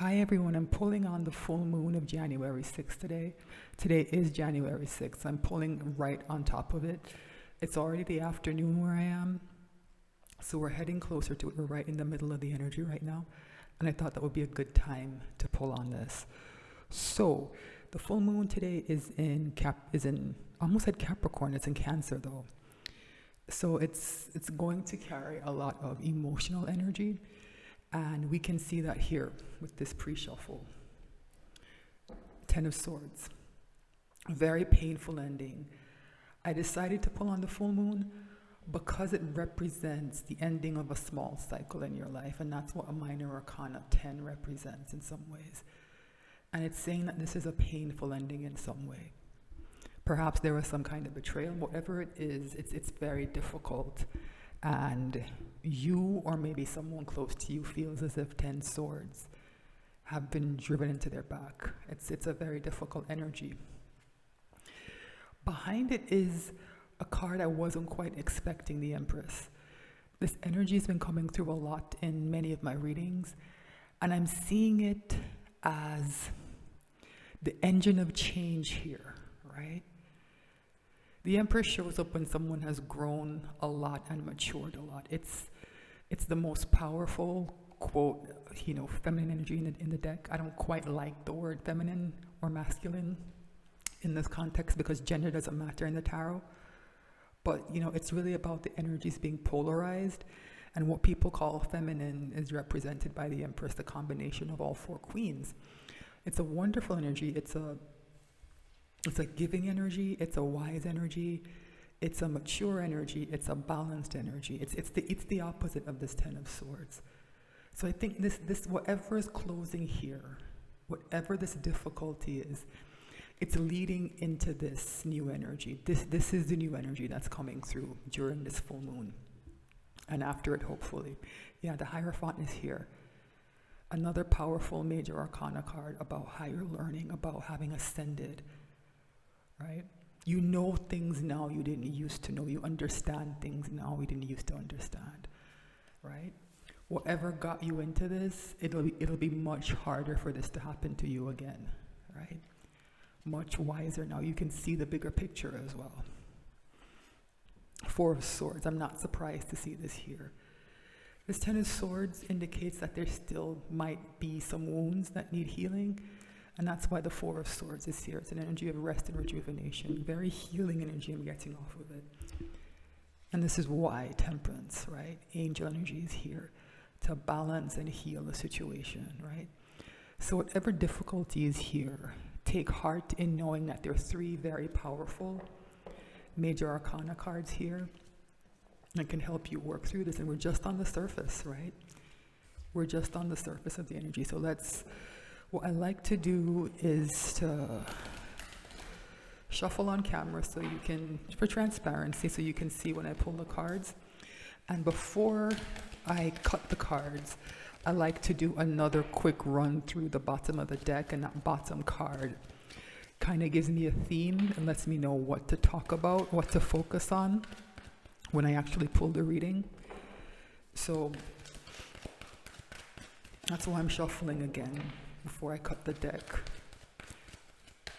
Hi everyone, I'm pulling on the full moon of January 6th today. Today is January 6th. I'm pulling right on top of it. It's already the afternoon where I am, so we're heading closer to it. We're right in the middle of the energy right now, and I thought that would be a good time to pull on this. So, the full moon today is in almost at Capricorn. It's in Cancer though. So it's going to carry a lot of emotional energy. And we can see that here with this pre-shuffle. Ten of Swords. Very painful ending. I decided to pull on the full moon because it represents the ending of a small cycle in your life. And that's what a minor arcana 10 represents in some ways. And it's saying that this is a painful ending in some way. Perhaps there was some kind of betrayal. Whatever it is, it's very difficult. And you, or maybe someone close to you, feels as if 10 swords have been driven into their back. It's a very difficult energy. Behind it is a card I wasn't quite expecting, the Empress. This energy has been coming through a lot in many of my readings, and I'm seeing it as the engine of change here, right? The Empress shows up when someone has grown a lot and matured a lot. It's the most powerful, quote, feminine energy in the deck. I don't quite like the word feminine or masculine in this context because gender doesn't matter in the tarot. But, it's really about the energies being polarized, and what people call feminine is represented by the Empress, the combination of all four queens. It's a wonderful energy. It's a giving energy, it's a wise energy, it's a mature energy, it's a balanced energy. It's the opposite of this 10 of swords. So I think this whatever is closing here, whatever this difficulty is, it's leading into this new energy. This is the new energy that's coming through during this full moon. And after it, hopefully. Yeah, the Hierophant is here. Another powerful major arcana card about higher learning, about having ascended. Right? You know things now you didn't used to know. You understand things now we didn't used to understand. Right? Whatever got you into this, it'll be much harder for this to happen to you again. Right? Much wiser now. You can see the bigger picture as well. Four of Swords. I'm not surprised to see this here. This 10 of Swords indicates that there still might be some wounds that need healing. And that's why the Four of Swords is here. It's an energy of rest and rejuvenation. Very healing energy I'm getting off of it. And this is why Temperance, right? Angel energy is here to balance and heal the situation, right? So whatever difficulty is here, take heart in knowing that there are three very powerful major arcana cards here that can help you work through this. And we're just on the surface, right? We're just on the surface of the energy. So what I like to do is to shuffle on camera so you can, for transparency, so you can see when I pull the cards. And before I cut the cards, I like to do another quick run through the bottom of the deck, and that bottom card kind of gives me a theme and lets me know what to talk about, what to focus on when I actually pull the reading. So that's why I'm shuffling again before I cut the deck,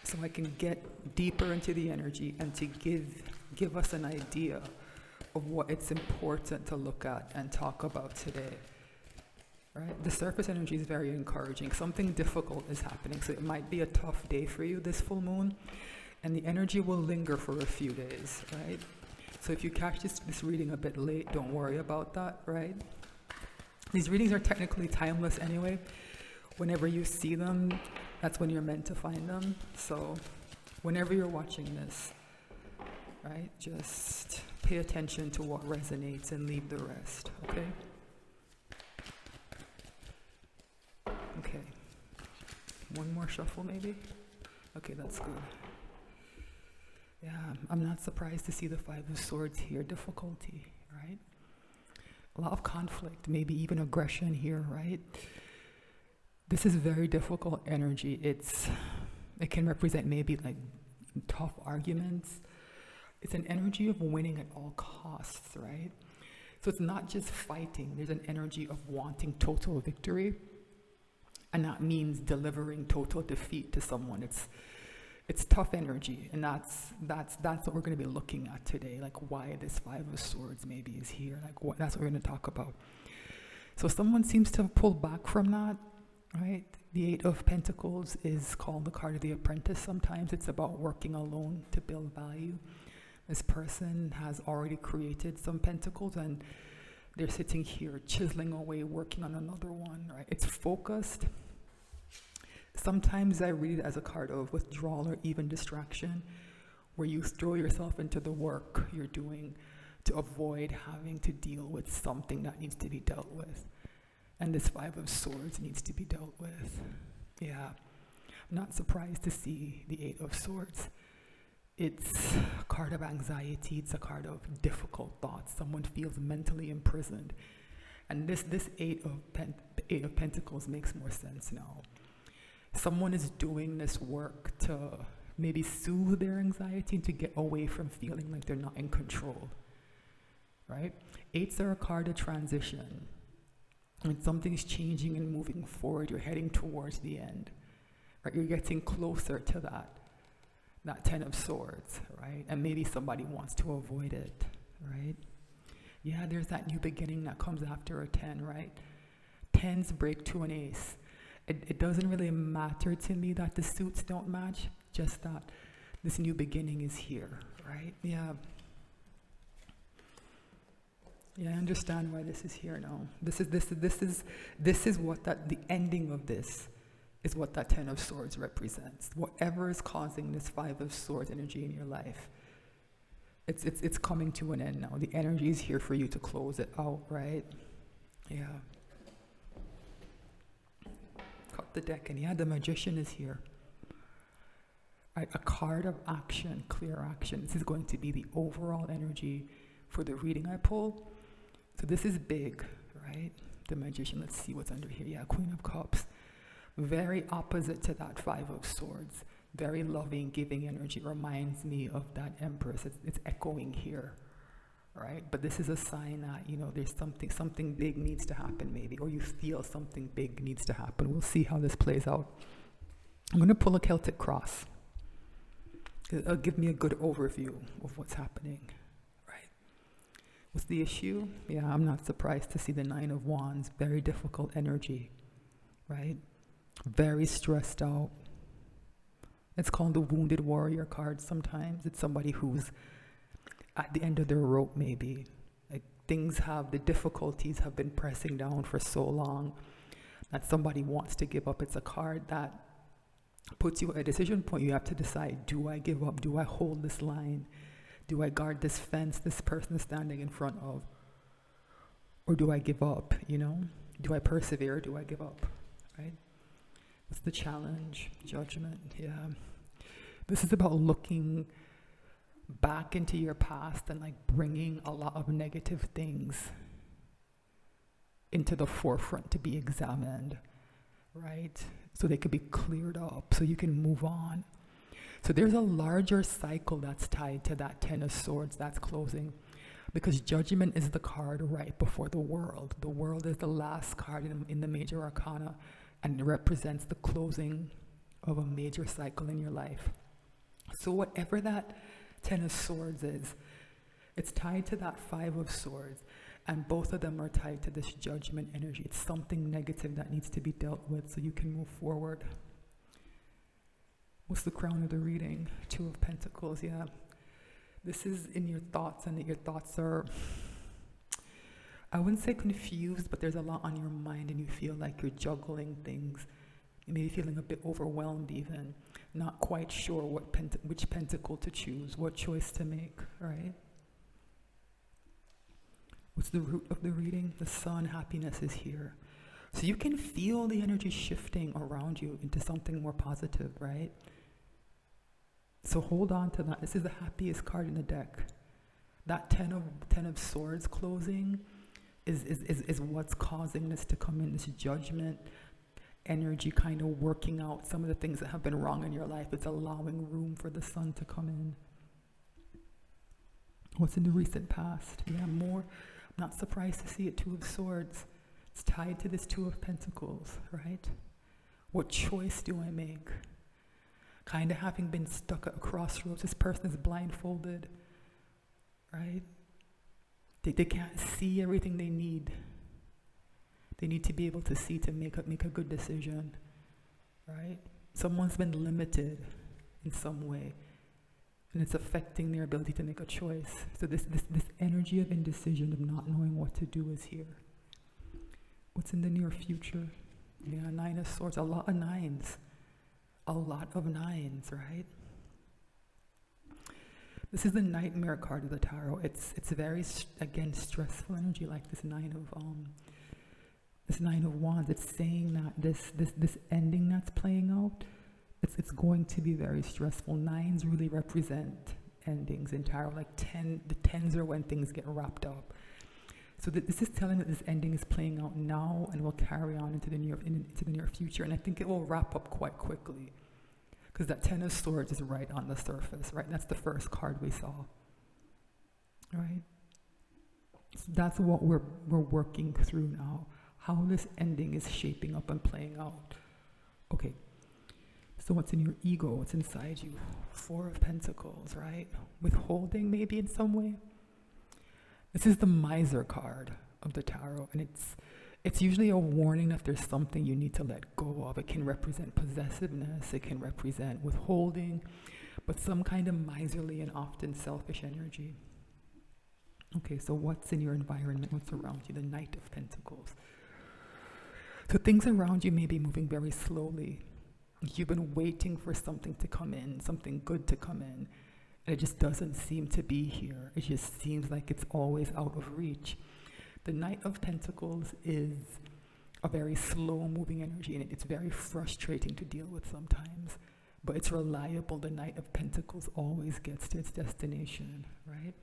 so I can get deeper into the energy and to give us an idea of what it's important to look at and talk about today. Right? The surface energy is very encouraging. Something difficult is happening, so it might be a tough day for you this full moon, and the energy will linger for a few days, right? So if you catch this reading a bit late, don't worry about that, right? These readings are technically timeless anyway. Whenever you see them, that's when you're meant to find them. So whenever you're watching this, right, just pay attention to what resonates and leave the rest, okay? Okay. One more shuffle maybe? Okay, that's good. Yeah, I'm not surprised to see the Five of Swords here. Difficulty, right? A lot of conflict, maybe even aggression here, right? This is very difficult energy. It can represent maybe like tough arguments. It's an energy of winning at all costs, right? So it's not just fighting. There's an energy of wanting total victory. And that means delivering total defeat to someone. It's tough energy, and that's what we're going to be looking at today. Like why this Five of Swords maybe is here. Like that's what we're going to talk about. So someone seems to have pulled back from that, right? The Eight of Pentacles is called the card of the apprentice. Sometimes it's about working alone to build value. This person has already created some pentacles and they're sitting here chiseling away, working on another one, right? It's focused. Sometimes I read it as a card of withdrawal or even distraction, where you throw yourself into the work you're doing to avoid having to deal with something that needs to be dealt with. And this Five of Swords needs to be dealt with. Yeah, I'm not surprised to see the Eight of Swords. It's a card of anxiety. It's a card of difficult thoughts. Someone feels mentally imprisoned. And this Eight of Pentacles makes more sense now. Someone is doing this work to maybe soothe their anxiety and to get away from feeling like they're not in control, right? Eights are a card of transition. When something's changing and moving forward, you're heading towards the end, right? You're getting closer to that Ten of Swords, right? And maybe somebody wants to avoid it, right? Yeah, there's that new beginning that comes after a 10, right? Tens break to an ace. It doesn't really matter to me that the suits don't match, just that this new beginning is here, right? Yeah. Yeah, I understand why this is here now. This is what the ending of this is, what that Ten of Swords represents. Whatever is causing this Five of Swords energy in your life, it's coming to an end now. The energy is here for you to close it out, right? Yeah. Cut the deck, and yeah, the Magician is here. Right, a card of action, clear action. This is going to be the overall energy for the reading I pull. So this is big, right? The Magician. Let's see what's under here. Yeah, Queen of Cups. Very opposite to that Five of Swords. Very loving, giving energy. Reminds me of that Empress. It's echoing here, right? But this is a sign that, there's something big needs to happen maybe, or you feel something big needs to happen. We'll see how this plays out. I'm going to pull a Celtic cross. It'll give me a good overview of what's happening, right? What's the issue? Yeah, I'm not surprised to see the Nine of Wands. Very difficult energy, right? Very stressed out. It's called the Wounded Warrior card sometimes. It's somebody who's at the end of their rope maybe. Like the difficulties have been pressing down for so long that somebody wants to give up. It's a card that puts you at a decision point. You have to decide, do I give up? Do I hold this line? Do I guard this fence this person is standing in front of? Or do I give up, Do I persevere? Do I give up, right? It's the challenge, judgment, yeah. This is about looking back into your past and bringing a lot of negative things into the forefront to be examined, right? So they could be cleared up, so you can move on. So there's a larger cycle that's tied to that Ten of Swords that's closing, because Judgment is the card right before the World. The World is the last card in the major arcana, and it represents the closing of a major cycle in your life. So whatever that Ten of Swords is, it's tied to that Five of Swords, and both of them are tied to this Judgment energy. It's something negative that needs to be dealt with so you can move forward. What's the crown of the reading? Two of Pentacles, yeah. This is in your thoughts, and your thoughts are, I wouldn't say confused, but there's a lot on your mind and you feel like you're juggling things. You may be feeling a bit overwhelmed even, not quite sure which pentacle to choose, what choice to make, right? What's the root of the reading? The Sun, happiness is here. So you can feel the energy shifting around you into something more positive, right? So hold on to that. This is the happiest card in the deck. That Ten of Swords closing is what's causing this to come in, this Judgment energy kind of working out some of the things that have been wrong in your life. It's allowing room for the Sun to come in. What's in the recent past? Yeah, more. I'm not surprised to see it. Two of Swords. It's tied to this Two of Pentacles, right? What choice do I make? Kind of having been stuck at a crossroads, this person is blindfolded, right? They can't see everything they need. They need to be able to see to make a good decision, right? Someone's been limited in some way, and it's affecting their ability to make a choice. So this energy of indecision, of not knowing what to do, is here. What's in the near future? Yeah, 9 of Swords, a lot of nines. A lot of nines, right? This is the Nightmare card of the tarot. It's very, again, stressful energy, like this Nine of Wands. It's saying that this ending that's playing out, it's going to be very stressful. Nines really represent endings in tarot. Like the tens are when things get wrapped up. So this is telling that this ending is playing out now and will carry on into the near future. And I think it will wrap up quite quickly, because that Ten of Swords is right on the surface, right? That's the first card we saw, right? So that's what we're working through now, how this ending is shaping up and playing out. Okay, so what's in your ego? What's inside you? 4 of Pentacles, right? Withholding maybe in some way. This is the Miser card of the tarot, and it's usually a warning that there's something you need to let go of. It can represent possessiveness, it can represent withholding, but some kind of miserly and often selfish energy. Okay, so what's in your environment? What's around you? The Knight of Pentacles. So things around you may be moving very slowly. You've been waiting for something to come in, something good to come in, and it just doesn't seem to be here. It just seems like it's always out of reach. The Knight of Pentacles is a very slow-moving energy, and it's very frustrating to deal with sometimes, but it's reliable. The Knight of Pentacles always gets to its destination, right?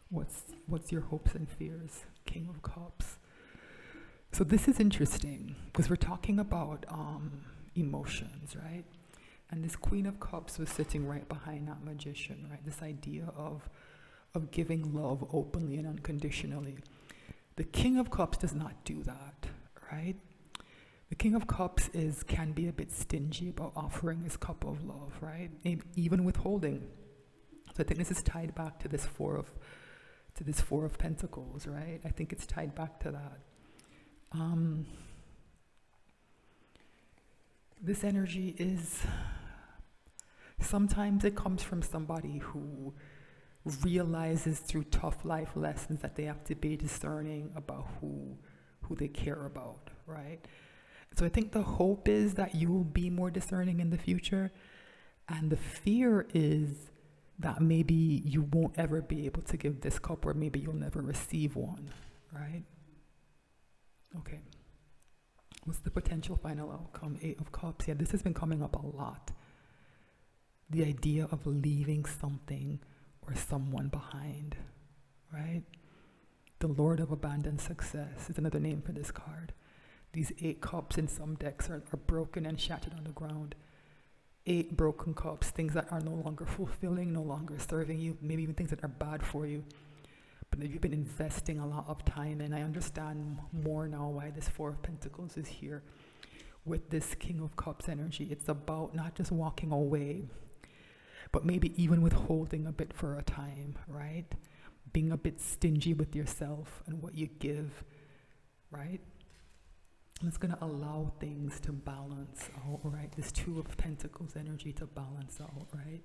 What's your hopes and fears? King of Cups. So this is interesting, because we're talking about emotions, right? And this Queen of Cups was sitting right behind that Magician, right? This idea of giving love openly and unconditionally. The King of Cups does not do that, right? The King of Cups can be a bit stingy about offering his cup of love, right? Even withholding. So I think this is tied back to this Four of Pentacles, right? I think it's tied back to that. This energy is, sometimes it comes from somebody who realizes through tough life lessons that they have to be discerning about who they care about, right? So I think the hope is that you will be more discerning in the future, and the fear is that maybe you won't ever be able to give this cup, or maybe you'll never receive one, right? Okay. What's the potential final outcome? 8 of Cups. Yeah, this has been coming up a lot. The idea of leaving something or someone behind, right? The Lord of Abandoned Success is another name for this card. These 8 cups in some decks are broken and shattered on the ground. 8 broken cups, things that are no longer fulfilling, no longer serving you, maybe even things that are bad for you, but that you've been investing a lot of time in. I understand more now why this 4 of Pentacles is here with this King of Cups energy. It's about not just walking away, but maybe even withholding a bit for a time, right? Being a bit stingy with yourself and what you give, right? And it's going to allow things to balance out, right? This 2 of Pentacles energy to balance out, right?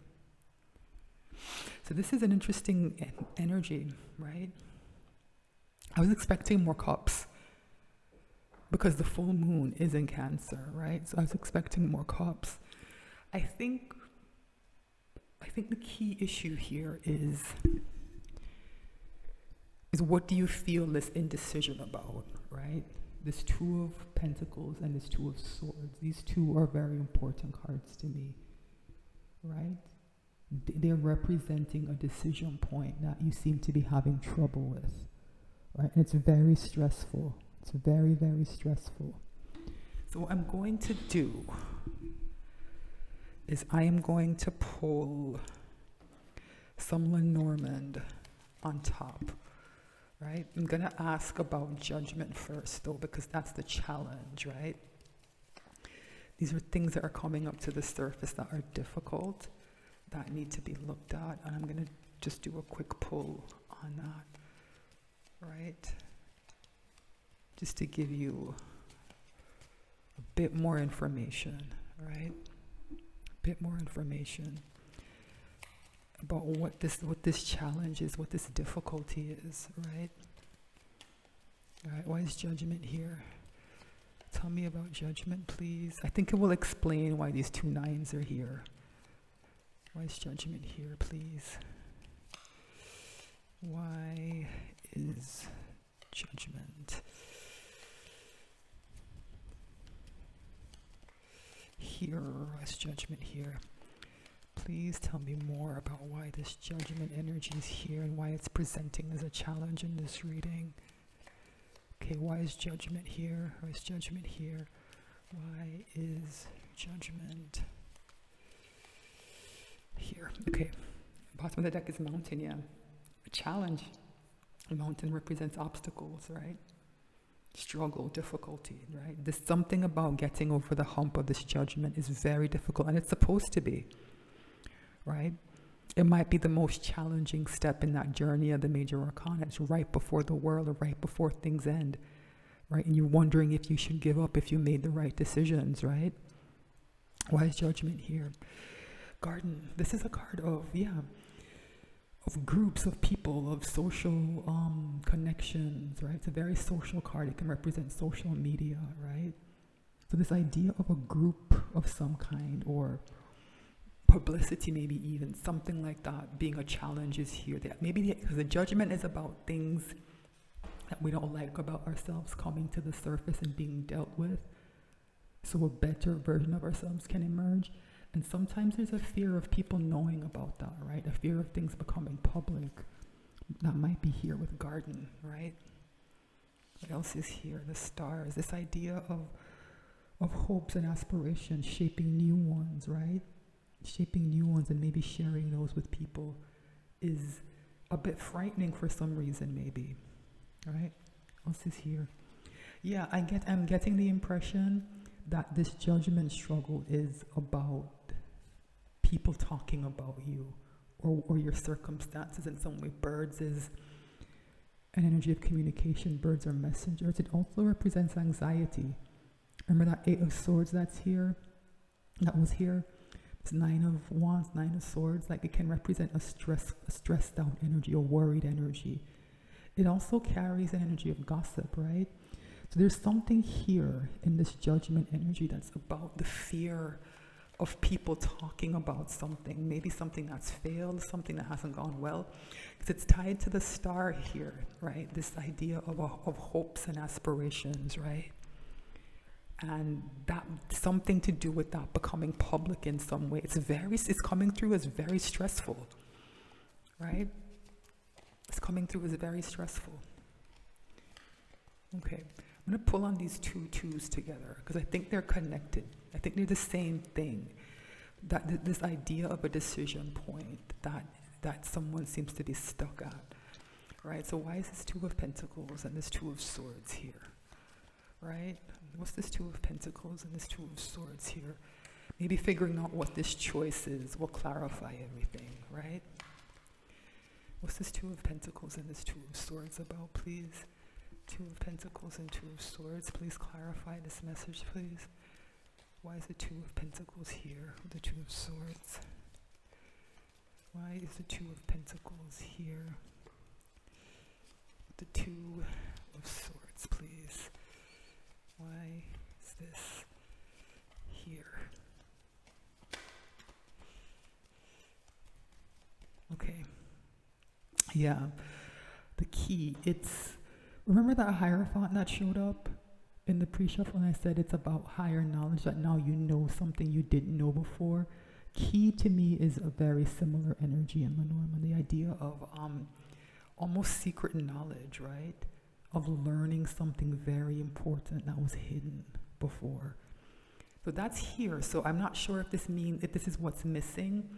So this is an interesting energy, right? I was expecting more cups because the full moon is in Cancer, right? So I was expecting more cups. I think the key issue here is what do you feel this indecision about, right? This 2 of Pentacles and this 2 of Swords. These 2 are very important cards to me, right? They're representing a decision point that you seem to be having trouble with, right? And it's very stressful. It's very, very stressful. So what I'm going to do is I am going to pull some Lenormand on top, right? I'm going to ask about judgment first, though, because that's the challenge, right? These are things that are coming up to the surface that are difficult, that need to be looked at, and I'm going to just do a quick pull on that, right? Just to give you a bit more information, right? A bit more information about what this challenge is, what this difficulty is, right? All right, why is judgment here? Tell me about judgment, please. I think it will explain why these two nines are here. Why is judgment here, please? Why is judgment here? Why is judgment here? Please tell me more about why this judgment energy is here and why it's presenting as a challenge in this reading. Okay, why is judgment here? Why is judgment here? Why is judgment here? Okay, bottom of the deck is mountain, yeah. A challenge. A mountain represents obstacles, right? Struggle, difficulty, right? There's something about getting over the hump of this judgment is very difficult, and it's supposed to be, right? It might be the most challenging step in that journey of the major arcana. It's right before the world, or right before things end, right? And you're wondering if you should give up, if you made the right decisions, right? Why is judgment here? Garden. This is a card of, of groups of people, of social connections, right? It's a very social card. It can represent social media, right? So this idea of a group of some kind, or publicity, maybe even something like that, being a challenge is here. Maybe because the judgment is about things that we don't like about ourselves coming to the surface and being dealt with, so a better version of ourselves can emerge. And sometimes there's a fear of people knowing about that, right? A fear of things becoming public. That might be here with garden, right? What else is here? The stars. This idea of hopes and aspirations, shaping new ones, right? Shaping new ones and maybe sharing those with people is a bit frightening for some reason, maybe, right? What else is here? Yeah, I'm getting the impression that this judgment struggle is about people talking about you or your circumstances in some way. Birds is an energy of communication. Birds are messengers. It also represents anxiety. Remember that 8 of Swords that's here? That was here? It's 9 of Wands, 9 of Swords. Like, it can represent a stressed out energy, a worried energy. It also carries an energy of gossip, right? So there's something here in this judgment energy that's about the fear of people talking about something, maybe something that's failed, something that hasn't gone well, because it's tied to the star here, right? This idea of hopes and aspirations, right? And that something to do with that becoming public in some way. It's coming through as very stressful, right? It's coming through as very stressful. Okay. I'm going to pull on these two twos together because I think they're connected. I think they're the same thing. That this idea of a decision point that someone seems to be stuck at, right? So why is this 2 of Pentacles and this 2 of Swords here, right? What's this 2 of Pentacles and this 2 of Swords here? Maybe figuring out what this choice is will clarify everything, right? What's this 2 of Pentacles and this 2 of Swords about, please? 2 of Pentacles and 2 of Swords. Please clarify this message, please. Why is the 2 of Pentacles here with the 2 of Swords? Why is the 2 of Pentacles here with the 2 of Swords, please? Why is this here? Okay. Yeah. The key, remember that Hierophant that showed up in the pre-shuffle, and I said it's about higher knowledge, that now you know something you didn't know before? Key to me is a very similar energy in Lenormand, the idea of almost secret knowledge, right? Of learning something very important that was hidden before. So that's here. So I'm not sure if this is what's missing.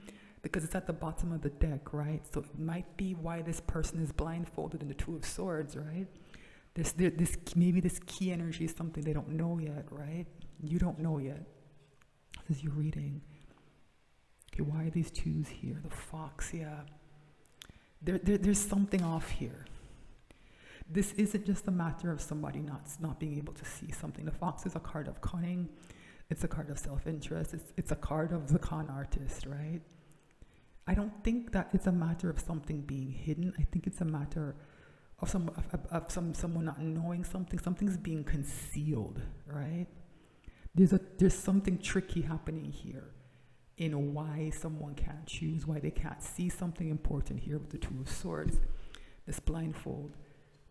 because it's at the bottom of the deck, right? So it might be why this person is blindfolded in the Two of Swords, right? Maybe this key energy is something they don't know yet, right? You don't know yet as you're reading. Okay, why are these twos here? The fox, yeah. There's something off here. This isn't just a matter of somebody not being able to see something. The fox is a card of cunning. It's a card of self-interest. It's a card of the con artist, right? I don't think that it's a matter of something being hidden. I think it's a matter of someone not knowing something. Something's being concealed, right? There's something tricky happening here in why someone can't choose, why they can't see something important here with the Two of Swords, this blindfold,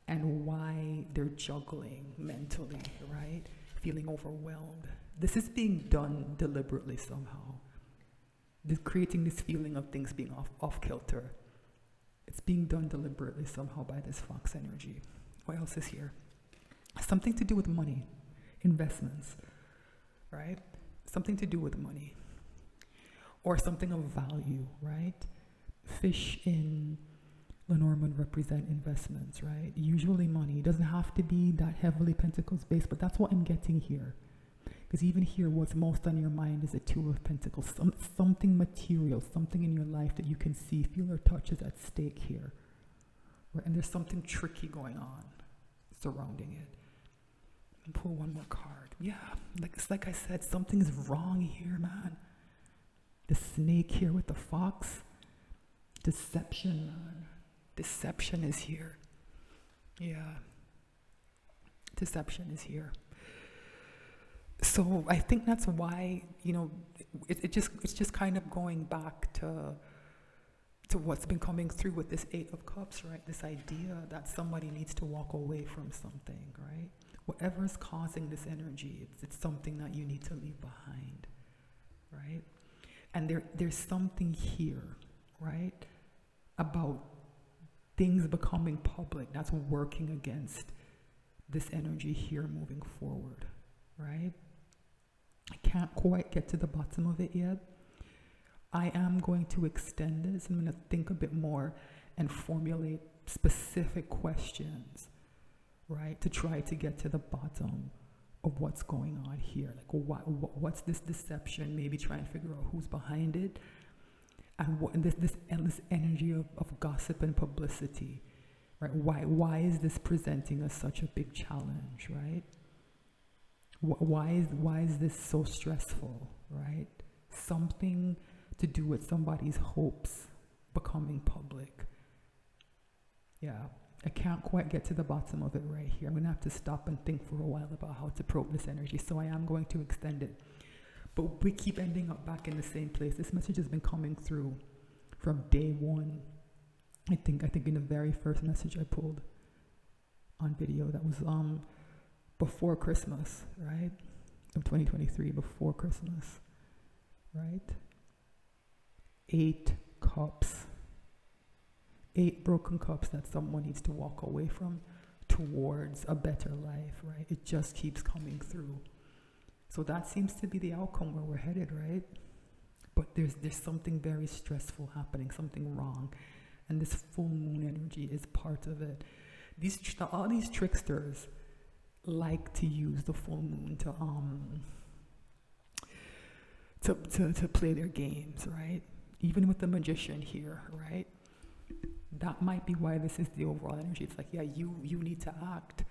and why they're juggling mentally, right? Feeling overwhelmed. This is being done deliberately somehow. Creating this feeling of things being off kilter. It's being done deliberately somehow by this fox energy. What else is here? Something to do with money, investments, right? Something to do with money. Or something of value, right? Fish in Lenormand represent investments, right? Usually money. It doesn't have to be that heavily Pentacles based, but that's what I'm getting here. Because even here, what's most on your mind is a Two of Pentacles. Something material, something in your life that you can see, feel, or touch is at stake here. Right? And there's something tricky going on surrounding it. And pull one more card. Yeah, it's like I said, something's wrong here, man. The snake here with the fox. Deception, man. Deception is here. Yeah. Deception is here. So I think that's why, it's just kind of going back to what's been coming through with this Eight of Cups, right? This idea that somebody needs to walk away from something, right? Whatever's causing this energy, it's something that you need to leave behind, right? And there's something here, right, about things becoming public that's working against this energy here moving forward, right? I can't quite get to the bottom of it yet. I am going to extend this. I'm going to think a bit more and formulate specific questions, right, to try to get to the bottom of what's going on here. Like, what's this deception? Maybe try and figure out who's behind it. And this endless energy of gossip and publicity, right? Why is this presenting us such a big challenge, right? Why is this so stressful, right? Something to do with somebody's hopes becoming public. Yeah, I can't quite get to the bottom of it right here. I'm going to have to stop and think for a while about how to probe this energy, so I am going to extend it. But we keep ending up back in the same place. This message has been coming through from day one. I think in the very first message I pulled on video, that was before Christmas, right? Of 2023, before Christmas, right? 8 cups. 8 broken cups that someone needs to walk away from towards a better life, right? It just keeps coming through. So that seems to be the outcome where we're headed, right? But there's something very stressful happening, something wrong. And this full moon energy is part of it. All these tricksters like to use the full moon to play their games, right? Even with the magician here, right? That might be why this is the overall energy. It's like, yeah, you need to act.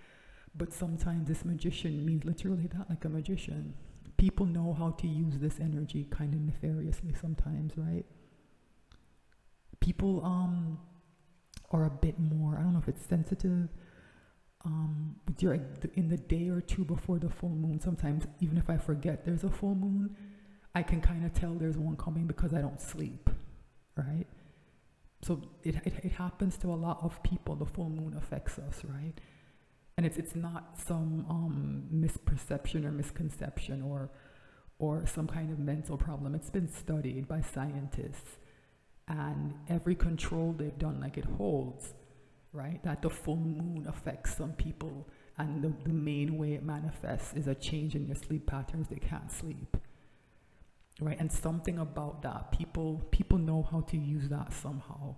But sometimes this magician means literally that, like a magician. People know how to use this energy kind of nefariously sometimes, right? People are a bit more, I don't know if it's sensitive, in the day or two before the full moon. Sometimes, even if I forget there's a full moon, I can kind of tell there's one coming because I don't sleep, right? So it happens to a lot of people. The full moon affects us, right? And it's not some misperception or misconception or some kind of mental problem. It's been studied by scientists, and every control they've done, like, it holds, right? That the full moon affects some people, and the main way it manifests is a change in their sleep patterns. They can't sleep, right? And something about that, people know how to use that somehow.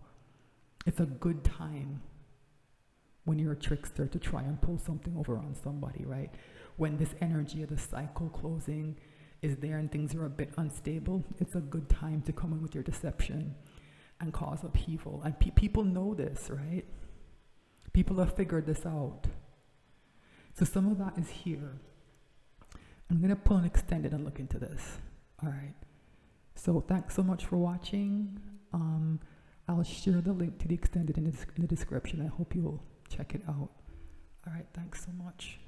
It's a good time when you're a trickster to try and pull something over on somebody, right? When this energy of the cycle closing is there and things are a bit unstable, it's a good time to come in with your deception and cause upheaval. And people know this, right? People have figured this out. So some of that is here. I'm going to pull an extended and look into this. All right. So thanks so much for watching. I'll share the link to the extended in the description. I hope you'll check it out. All right. Thanks so much.